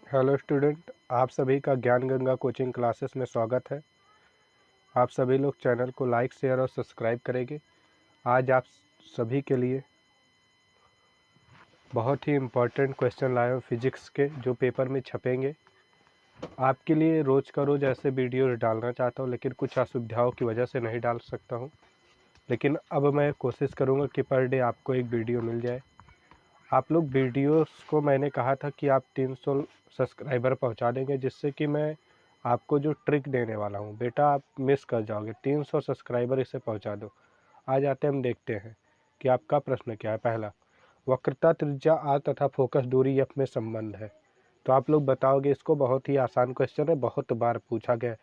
Hello student, आप सभी का ज्ञान गंगा कोचिंग क्लासेस में स्वागत है। आप सभी लोग चैनल को लाइक, शेयर और सब्सक्राइब करेंगे। आज आप सभी के लिए बहुत ही इम्पोर्टेंट क्वेश्चन लाए हूँ फिजिक्स के, जो पेपर में छपेंगे। आपके लिए रोज़ का रोज़ ऐसे वीडियोस डालना चाहता हूँ, लेकिन कुछ असुविधाओं की वजह से नहीं डाल सकता हूँ। लेकिन अब मैं कोशिश करूँगा कि पर डे आपको एक वीडियो मिल जाए। आप लोग वीडियोस को मैंने कहा था कि आप 300 सब्सक्राइबर पहुंचा देंगे, जिससे कि मैं आपको जो ट्रिक देने वाला हूं बेटा आप मिस कर जाओगे। 300 सब्सक्राइबर इसे पहुंचा दो। आज आते हम देखते हैं कि आपका प्रश्न क्या है। पहला, वक्रता त्रिज्या आर तथा फोकस दूरी एफ में संबंध है। तो आप लोग बताओगे। इसको बहुत ही आसान क्वेश्चन है, बहुत बार पूछा गया है,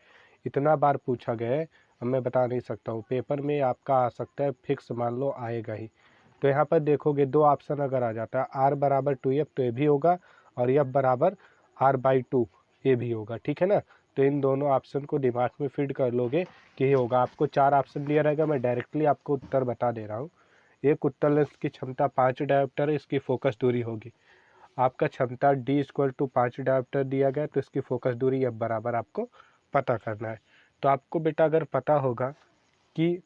इतना बार पूछा गया है अब मैं बता नहीं सकता हूँ। पेपर में आपका आ सकता है, फिक्स मान लो आएगा ही। तो यहाँ पर देखोगे दो ऑप्शन अगर आ जाता है, आर बराबर 2f तो ये भी होगा, और एफ बराबर r/2 ये भी होगा। ठीक है ना। तो इन दोनों ऑप्शन को दिमाग में फीड कर लोगे कि ये होगा। आपको 4 ऑप्शन दिया रहेगा, मैं डायरेक्टली आपको उत्तर बता दे रहा हूँ। एक उत्तर लेंस की क्षमता 5 डायोप्टर है, इसकी फोकस दूरी होगी। आपका क्षमता d=5 डायोप्टर दिया गया, तो इसकी फोकस दूरी एफ बराबर आपको पता करना है। तो आपको बेटा अगर पता होगा कि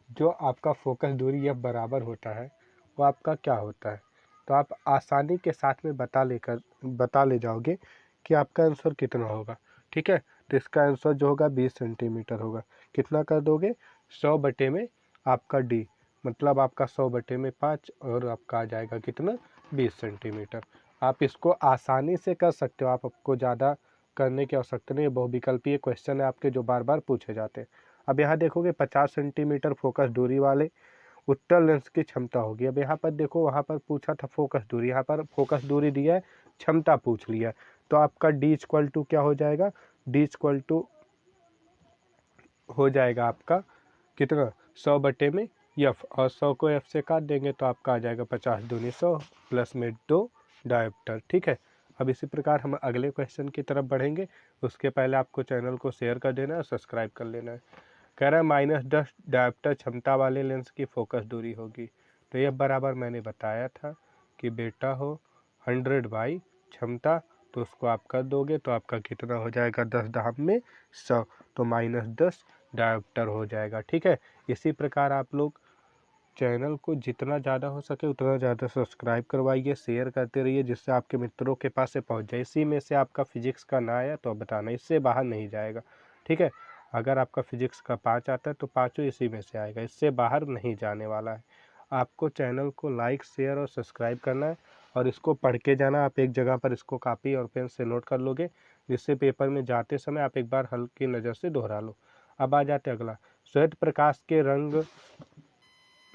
जो आपका फोकस दूरी एफ बराबर होता है वो आपका क्या होता है, तो आप आसानी के साथ में बता ले जाओगे कि आपका आंसर कितना होगा। ठीक है। तो इसका आंसर जो होगा 20 सेंटीमीटर होगा। कितना कर दोगे? 100 बटे में आपका डी, मतलब आपका 100 बटे में 5, और आपका आ जाएगा कितना? 20 सेंटीमीटर। आप इसको आसानी से कर सकते हो, आपको ज़्यादा करने की आवश्यकता नहीं है। बहुविकल्पीय क्वेश्चन है आपके, जो बार बार पूछे जाते हैं। अब यहाँ देखोगे 50 सेंटीमीटर फोकस दूरी वाले उत्तल लेंस की क्षमता होगी। अब यहाँ पर देखो, वहाँ पर पूछा था फोकस दूरी, यहाँ पर फोकस दूरी दिया है, क्षमता पूछ लिया है। तो आपका D= क्या हो जाएगा? D= हो जाएगा आपका कितना? 100 बटे में एफ, और 100 को एफ से काट देंगे तो आपका आ जाएगा 50 दूनी 100 प्लस में 2 डायोप्टर। ठीक है। अब इसी प्रकार हम अगले क्वेश्चन की तरफ बढ़ेंगे। उसके पहले आपको चैनल को शेयर कर देना है, सब्सक्राइब कर लेना है। कह रहा है -10 डायोप्टर क्षमता वाले लेंस की फोकस दूरी होगी। तो ये बराबर मैंने बताया था कि बेटा हो 100 बाई क्षमता, तो उसको आप कर दोगे तो आपका कितना हो जाएगा? 10⁻100, तो -10 डायोप्टर हो जाएगा। ठीक है। इसी प्रकार आप लोग चैनल को जितना ज़्यादा हो सके उतना ज़्यादा सब्सक्राइब करवाइए, शेयर करते रहिए, जिससे आपके मित्रों के पास से पहुंच जाए। इसी में से आपका फिजिक्स का ना आया तो बताना, इससे बाहर नहीं जाएगा। ठीक है। अगर आपका फिजिक्स का 5 आता है तो पाँचों इसी में से आएगा, इससे बाहर नहीं जाने वाला है। आपको चैनल को लाइक, शेयर और सब्सक्राइब करना है, और इसको पढ़ के जाना। आप एक जगह पर इसको कॉपी और पेन से नोट कर लोगे, जिससे पेपर में जाते समय आप एक बार हल्की नज़र से दोहरा लो। अब आ जाते अगला, श्वेत प्रकाश के रंग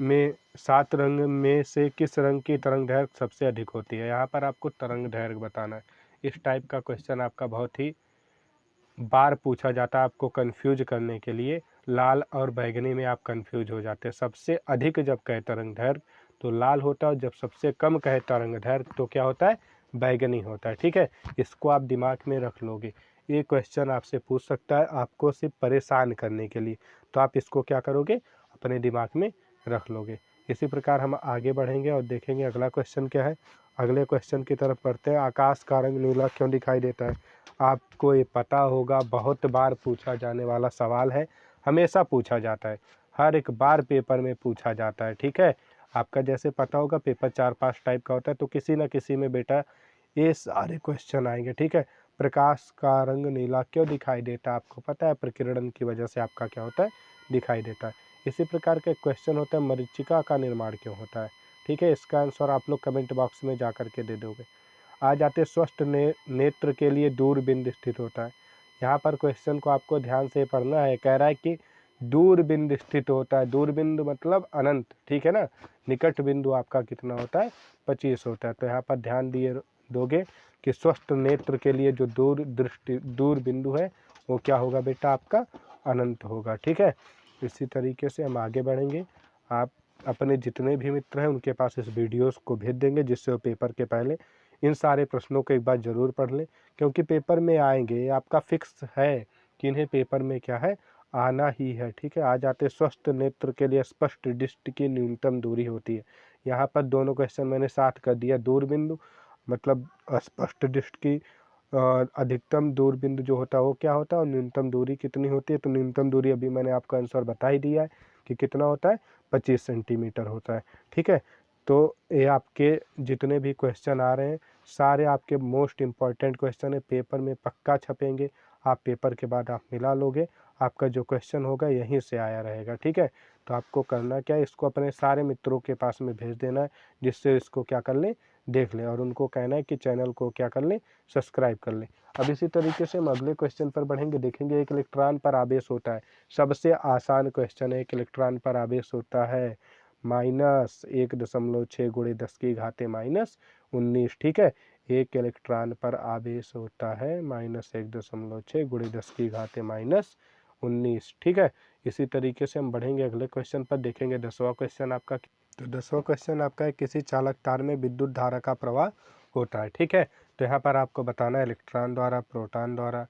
में 7 रंग में से किस रंग की तरंग दैर्घ्य सबसे अधिक होती है? यहाँ पर आपको तरंग दैर्घ्य बताना है। इस टाइप का क्वेश्चन आपका बहुत ही बार पूछा जाता है, आपको कंफ्यूज करने के लिए। लाल और बैगनी में आप कंफ्यूज हो जाते हैं। सबसे अधिक जब कहे तरंग दैर्घ्य तो लाल होता है, और जब सबसे कम कहे तरंग दैर्घ्य तो क्या होता है? बैगनी होता है। ठीक है। इसको आप दिमाग में रख लोगे। ये क्वेश्चन आपसे पूछ सकता है, आपको सिर्फ परेशान करने के लिए। तो आप इसको क्या करोगे? अपने दिमाग में रख लोगे। इसी प्रकार हम आगे बढ़ेंगे और देखेंगे अगला क्वेश्चन क्या है। अगले क्वेश्चन की तरफ बढ़ते हैं। आकाश का रंग नीला क्यों दिखाई देता है? आपको ये पता होगा, बहुत बार पूछा जाने वाला सवाल है, हमेशा पूछा जाता है, हर एक बार पेपर में पूछा जाता है। ठीक है। आपका जैसे पता होगा पेपर 4-5 टाइप का होता है, तो किसी न किसी में बेटा ये सारे क्वेश्चन आएंगे। ठीक है। प्रकाश का रंग नीला क्यों दिखाई देता है? आपको पता है, प्रकीर्णन की वजह से आपका क्या होता है? दिखाई देता है। इसी प्रकार के क्वेश्चन होता है, मरीचिका का निर्माण क्यों होता है? ठीक है। इसका आंसर आप लोग कमेंट बॉक्स में जा कर के दे दोगे। आ जाते स्वस्थ नेत्र के लिए दूरबिंदु स्थित होता है। यहाँ पर क्वेश्चन को आपको ध्यान से पढ़ना है। कह रहा है कि दूरबिंदु स्थित होता है। दूरबिंदु मतलब अनंत। ठीक है ना। निकट बिंदु आपका कितना होता है? 25 होता है। तो यहाँ पर ध्यान दिए दोगे कि स्वस्थ नेत्र के लिए जो दूर बिंदु है वो क्या होगा बेटा? आपका अनंत होगा। ठीक है। इसी तरीके से हम आगे बढ़ेंगे। आप अपने जितने भी मित्र हैं उनके पास इस वीडियोस को भेज देंगे, जिससे वो पेपर के पहले इन सारे प्रश्नों को एक बार ज़रूर पढ़ लें, क्योंकि पेपर में आएंगे। आपका फिक्स है कि इन्हें पेपर में क्या है? आना ही है। ठीक है। आ जाते स्वस्थ नेत्र के लिए स्पष्ट दृष्टि की न्यूनतम दूरी होती है। यहाँ पर दोनों क्वेश्चन मैंने साथ कर दिया। दूरबिंदु मतलब स्पष्ट दृष्टि की अधिकतम दूर बिंदु जो होता है वो क्या होता है और न्यूनतम दूरी कितनी होती है। तो न्यूनतम दूरी अभी मैंने आपको आंसर बता ही दिया है कि कितना होता है, 25 सेंटीमीटर होता है। ठीक है, तो ये आपके जितने भी क्वेश्चन आ रहे हैं सारे आपके मोस्ट इम्पॉर्टेंट क्वेश्चन है, पेपर में पक्का छपेंगे। आप पेपर के बाद आप मिला लोगे, आपका जो क्वेश्चन होगा यहीं से आया रहेगा। ठीक है, तो आपको करना क्या है, इसको अपने सारे मित्रों के पास में भेज देना है, जिससे इसको क्या कर लें, देख लें, और उनको कहना है कि चैनल को क्या कर लें, सब्सक्राइब कर लें। अब इसी तरीके से हम अगले क्वेश्चन पर बढ़ेंगे। देखेंगे एक इलेक्ट्रॉन पर आवेश होता है, सबसे आसान क्वेश्चन है। एक इलेक्ट्रॉन पर आवेश होता है -1.6 गुणे 10 की घाते -19। ठीक है, एक इलेक्ट्रॉन पर आवेश होता है -1.6 गुणे 10 की घाते -19। ठीक है, इसी तरीके से हम बढ़ेंगे अगले क्वेश्चन पर। देखेंगे 10वां क्वेश्चन आपका। तो 10वां क्वेश्चन आपका है, किसी चालक तार में विद्युत धारा का प्रवाह होता है। ठीक है, तो यहाँ पर आपको बताना है इलेक्ट्रॉन द्वारा, प्रोटॉन द्वारा,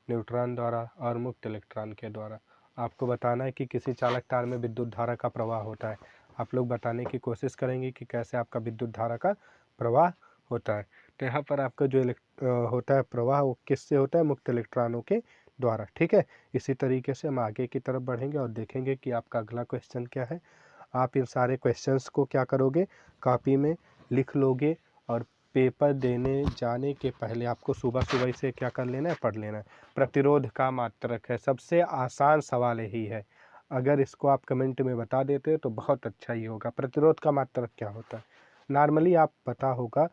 न्यूट्रॉन द्वारा और मुक्त इलेक्ट्रॉन के द्वारा। आपको बताना है कि किसी चालक तार में विद्युत धारा का प्रवाह होता है। आप लोग बताने की कोशिश करेंगे कि कैसे आपका विद्युत धारा का प्रवाह होता है। तो यहाँ पर आपका जो होता है प्रवाह, वो किससे होता है, मुक्त इलेक्ट्रॉनों के द्वारा। ठीक है, इसी तरीके से हम आगे की तरफ बढ़ेंगे और देखेंगे कि आपका अगला क्वेश्चन क्या है। आप इन सारे क्वेश्चंस को क्या करोगे, कॉपी में लिख लोगे, और पेपर देने जाने के पहले आपको सुबह सुबह इसे क्या कर लेना है, पढ़ लेना है। प्रतिरोध का मात्रक है, सबसे आसान सवाल यही है। अगर इसको आप कमेंट में बता देते तो बहुत अच्छा ही होगा। प्रतिरोध का मात्रक क्या होता है, नॉर्मली आप पता होगा,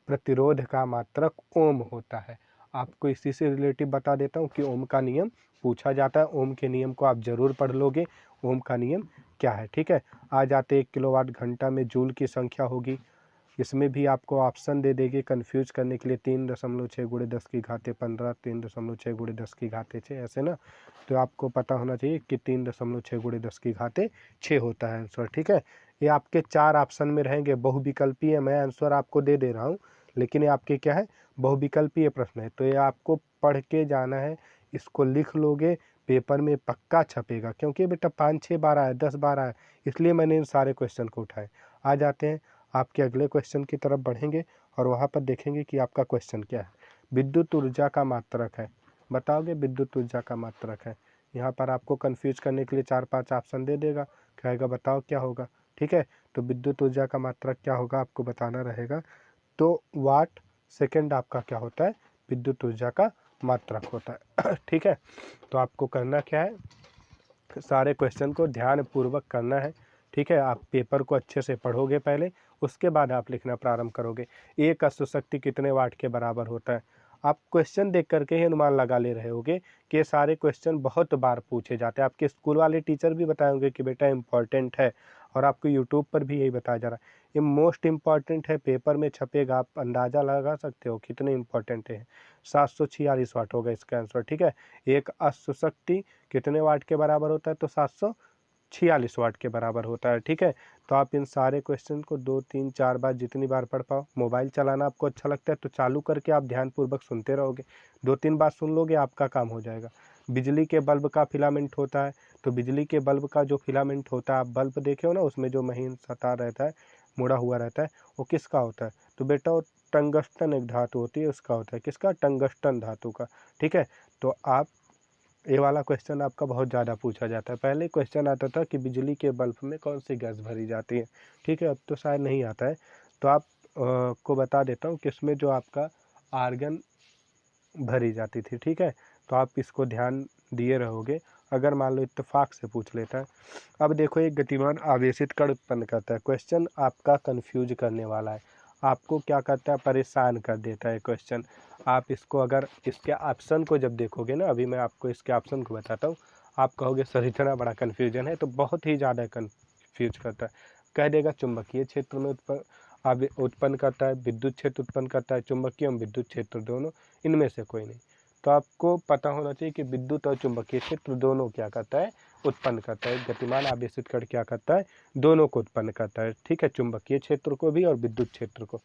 प्रतिरोध का मात्रक ओम होता है। आपको इसी से रिलेटिव बता देता हूँ कि ओम का नियम पूछा जाता है। ओम के नियम को आप ज़रूर पढ़ लोगे, ओम का नियम क्या है। ठीक है, आ जाते 1 किलोवाट घंटा में जूल की संख्या होगी। इसमें भी आपको ऑप्शन दे देंगे कन्फ्यूज करने के लिए, 3.6 गुणे 10 की घाते 15, 3.6 गुणे 10 की घाते 6, ऐसे ना। तो आपको पता होना चाहिए कि 3.6 गुणे 10 की घाते 6 होता है आंसर। ठीक है, ये आपके 4 ऑप्शन में रहेंगे, बहुविकल्पीय मैं आंसर आपको दे दे रहा हूँ, लेकिन ये आपके क्या है, बहुविकल्पीय प्रश्न है। तो ये आपको पढ़ के जाना है, इसको लिख लोगे, पेपर में पक्का छपेगा, क्योंकि बेटा 5-6 बार आया, 10 बार आया, इसलिए मैंने इन सारे क्वेश्चन को उठाए। आ जाते हैं आपके अगले क्वेश्चन की तरफ बढ़ेंगे और वहाँ पर देखेंगे कि आपका क्वेश्चन क्या है। विद्युत ऊर्जा का मात्रक है, बताओगे विद्युत ऊर्जा का मात्रक है। यहाँ पर आपको कंफ्यूज करने के लिए 4-5 ऑप्शन दे देगा, कहेगा बताओ क्या होगा। ठीक है, तो विद्युत ऊर्जा का मात्रक क्या होगा आपको बताना रहेगा। तो वाट सेकंड आपका क्या होता है, विद्युत ऊर्जा का मात्रक होता है। ठीक है, तो आपको करना क्या है, सारे क्वेश्चन को ध्यान पूर्वक करना है। ठीक है, आप पेपर को अच्छे से पढ़ोगे पहले, उसके बाद आप लिखना प्रारंभ करोगे। एक अश्व शक्ति कितने वाट के बराबर होता है। आप क्वेश्चन देख करके ही अनुमान लगा ले रहे होगे कि ये सारे क्वेश्चन बहुत बार पूछे जाते हैं। आपके स्कूल वाले टीचर भी बताएंगे कि बेटा इम्पॉर्टेंट है, और आपको यूट्यूब पर भी यही बताया जा रहा है, ये मोस्ट इम्पॉर्टेंट है, पेपर में छपेगा। आप अंदाज़ा लगा सकते हो कितने इम्पॉर्टेंट है। 746 वाट होगा इसका आंसर। ठीक है, एक अश्व शक्ति कितने वाट के बराबर होता है, तो 746 वाट के बराबर होता है। ठीक है, तो आप इन सारे क्वेश्चन को 2-3-4 बार, जितनी बार पढ़ पाओ। मोबाइल चलाना आपको अच्छा लगता है तो चालू करके आप ध्यानपूर्वक सुनते रहोगे, 2-3 बार सुन लोगे, आपका काम हो जाएगा। बिजली के बल्ब का फिलामेंट होता है, तो बिजली के बल्ब का जो फिलामेंट होता है, आप बल्ब देखे हो ना, उसमें जो महीन सतह रहता है, मुड़ा हुआ रहता है, वो किसका होता है, तो बेटा वो टंगस्टन एक धातु होती है, उसका होता है। किसका, टंगस्टन धातु का। ठीक है, तो आप ये वाला क्वेश्चन आपका बहुत ज़्यादा पूछा जाता है। पहले क्वेश्चन आता था कि बिजली के बल्ब में कौन सी गैस भरी जाती है। ठीक है, अब तो शायद नहीं आता है। तो आप को बता देता हूँ कि इसमें जो आपका आर्गन भरी जाती थी। ठीक है, तो आप इसको ध्यान दिए रहोगे, अगर मान लो इत्तेफाक से पूछ लेता है। अब देखो, एक गतिमान आवेशित कण उत्पन्न करता है। क्वेश्चन आपका कंफ्यूज करने वाला है, आपको क्या करता है, परेशान कर देता है क्वेश्चन। आप इसको, अगर इसके ऑप्शन को जब देखोगे ना, अभी मैं आपको इसके ऑप्शन को बताता हूँ, आप कहोगे सर इतना बड़ा कन्फ्यूजन है, तो बहुत ही ज़्यादा कन्फ्यूज करता है। कह देगा चुंबकीय क्षेत्र में उत्पन्न करता है, विद्युत क्षेत्र उत्पन्न करता है, चुंबकीय एवं विद्युत क्षेत्र दोनों, इनमें से कोई नहीं। तो आपको पता होना चाहिए कि विद्युत और चुंबकीय क्षेत्र दोनों क्या करता है, उत्पन्न करता है। गतिमान आवेशित कण क्या करता है, दोनों को उत्पन्न करता है। ठीक है, चुंबकीय क्षेत्र को भी और विद्युत क्षेत्र को,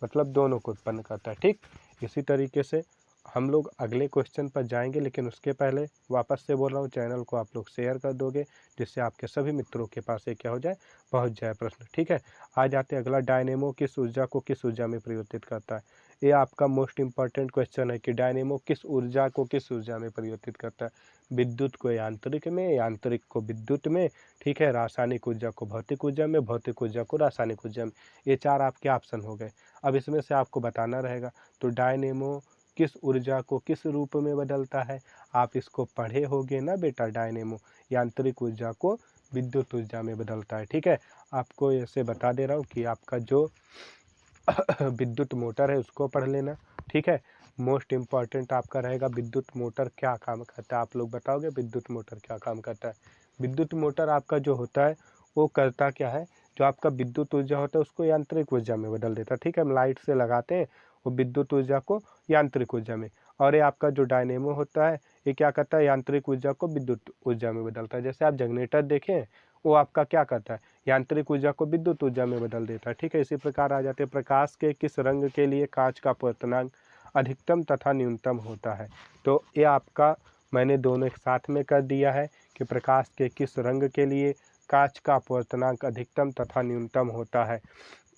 मतलब दोनों को उत्पन्न करता है। ठीक, इसी तरीके से हम लोग अगले क्वेश्चन पर जाएंगे, लेकिन उसके पहले वापस से बोल रहा हूँ, चैनल को आप लोग शेयर कर दोगे, जिससे आपके सभी मित्रों के पास ये क्या हो जाए, पहुँच जाए प्रश्न। ठीक है, आ जाते हैं अगला, डायनेमो किस ऊर्जा को किस ऊर्जा में परिवर्तित करता है। ये आपका मोस्ट इम्पॉर्टेंट क्वेश्चन है कि डायनेमो किस ऊर्जा को किस ऊर्जा में परिवर्तित करता है। विद्युत को यांत्रिक में, यांत्रिक को विद्युत में, ठीक है, रासायनिक ऊर्जा को भौतिक ऊर्जा में, भौतिक ऊर्जा को रासायनिक ऊर्जा में। ये 4 आपके ऑप्शन हो गए। अब इसमें से आपको बताना रहेगा तो डायनेमो किस ऊर्जा को किस रूप में बदलता है। आप इसको पढ़े होगे ना बेटा, डायनेमो यांत्रिक ऊर्जा को विद्युत ऊर्जा में बदलता है, ठीक है। आपको ऐसे बता दे रहा हूँ कि आपका जो विद्युत मोटर है उसको पढ़ लेना, ठीक है। मोस्ट इम्पॉर्टेंट आपका रहेगा विद्युत मोटर क्या काम करता है। आप लोग बताओगे विद्युत मोटर क्या काम करता है। विद्युत मोटर आपका जो होता है वो करता क्या है, जो आपका विद्युत ऊर्जा होता है उसको यांत्रिक ऊर्जा में बदल देता है, ठीक है। हम लाइट से लगाते हैं वो विद्युत ऊर्जा को यांत्रिक ऊर्जा में। और ये आपका जो डायनेमो होता है ये क्या करता है, यांत्रिक ऊर्जा को विद्युत ऊर्जा में बदलता है। जैसे आप जनरेटर देखें वो आपका क्या करता है, यांत्रिक ऊर्जा को विद्युत ऊर्जा में बदल देता है, ठीक है। इसी प्रकार आ जाते हैं प्रकाश के किस रंग के लिए कांच का अपवर्तनांक अधिकतम तथा न्यूनतम होता है। तो ये आपका मैंने दोनों एक साथ में कर दिया है कि प्रकाश के किस रंग के लिए कांच का अपवर्तनांक अधिकतम तथा न्यूनतम होता है।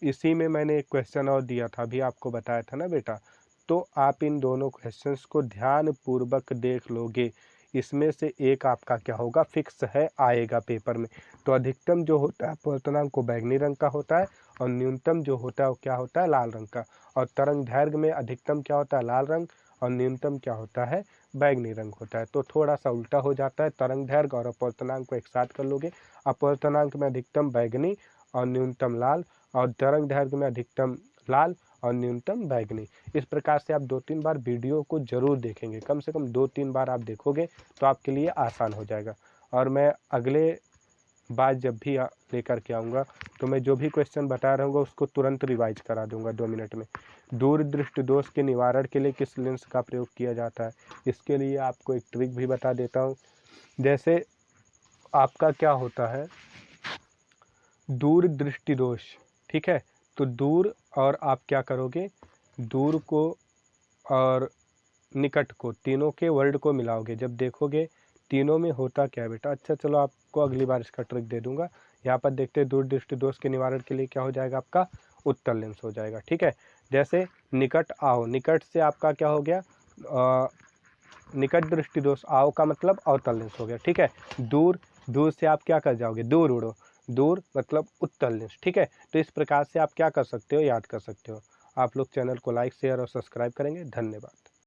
इसी में मैंने एक क्वेश्चन और दिया था, अभी आपको बताया था ना बेटा। तो आप इन दोनों क्वेश्चंस को ध्यान पूर्वक देख लोगे, इसमें से एक आपका क्या होगा, फिक्स है, आएगा पेपर में। तो अधिकतम जो होता है अपवर्तनांक को बैंगनी रंग का होता है और न्यूनतम जो होता है वो क्या होता है, लाल रंग का। और तरंग दैर्घ्य में अधिकतम क्या होता है, लाल रंग, और न्यूनतम क्या होता है, बैंगनी रंग होता है। तो थोड़ा सा उल्टा हो जाता है, तरंग दैर्घ्य और अपवर्तनांक को एक साथ कर लोगे। अपवर्तनांक में अधिकतम बैंगनी और न्यूनतम लाल, और तरंग दैर्घ्य में अधिकतम लाल और न्यूनतम बैंगनी। इस प्रकार से आप 2-3 बार वीडियो को जरूर देखेंगे, कम से कम 2-3 बार आप देखोगे तो आपके लिए आसान हो जाएगा। और मैं अगले बार जब भी लेकर के आऊँगा तो मैं जो भी क्वेश्चन बता रहा हूँ उसको तुरंत रिवाइज करा दूंगा 2 मिनट में। दूर दृष्टि दोष के निवारण के लिए किस लेंस का प्रयोग किया जाता है, इसके लिए आपको एक ट्रिक भी बता देता हूँ। जैसे आपका क्या होता है, दूर दृष्टि दोष, ठीक है। तो दूर और आप क्या करोगे, दूर को और निकट को, तीनों के वर्ड को मिलाओगे, जब देखोगे तीनों में होता क्या है बेटा। अच्छा चलो आपको अगली बार इसका ट्रिक दे दूंगा। यहाँ पर देखते हैं दूर दृष्टि दोष के निवारण के लिए क्या हो जाएगा, आपका उत्तल लेंस हो जाएगा, ठीक है। जैसे निकट आओ, निकट से आपका क्या हो गया, निकट दृष्टि दोष, आओ का मतलब अवतल लेंस हो गया, ठीक है। दूर, दूर से आप क्या कर जाओगे, दूर उड़ो, दूर मतलब उत्तल लेंस, ठीक है। तो इस प्रकार से आप क्या कर सकते हो, याद कर सकते हो। आप लोग चैनल को लाइक शेयर और सब्सक्राइब करेंगे। धन्यवाद।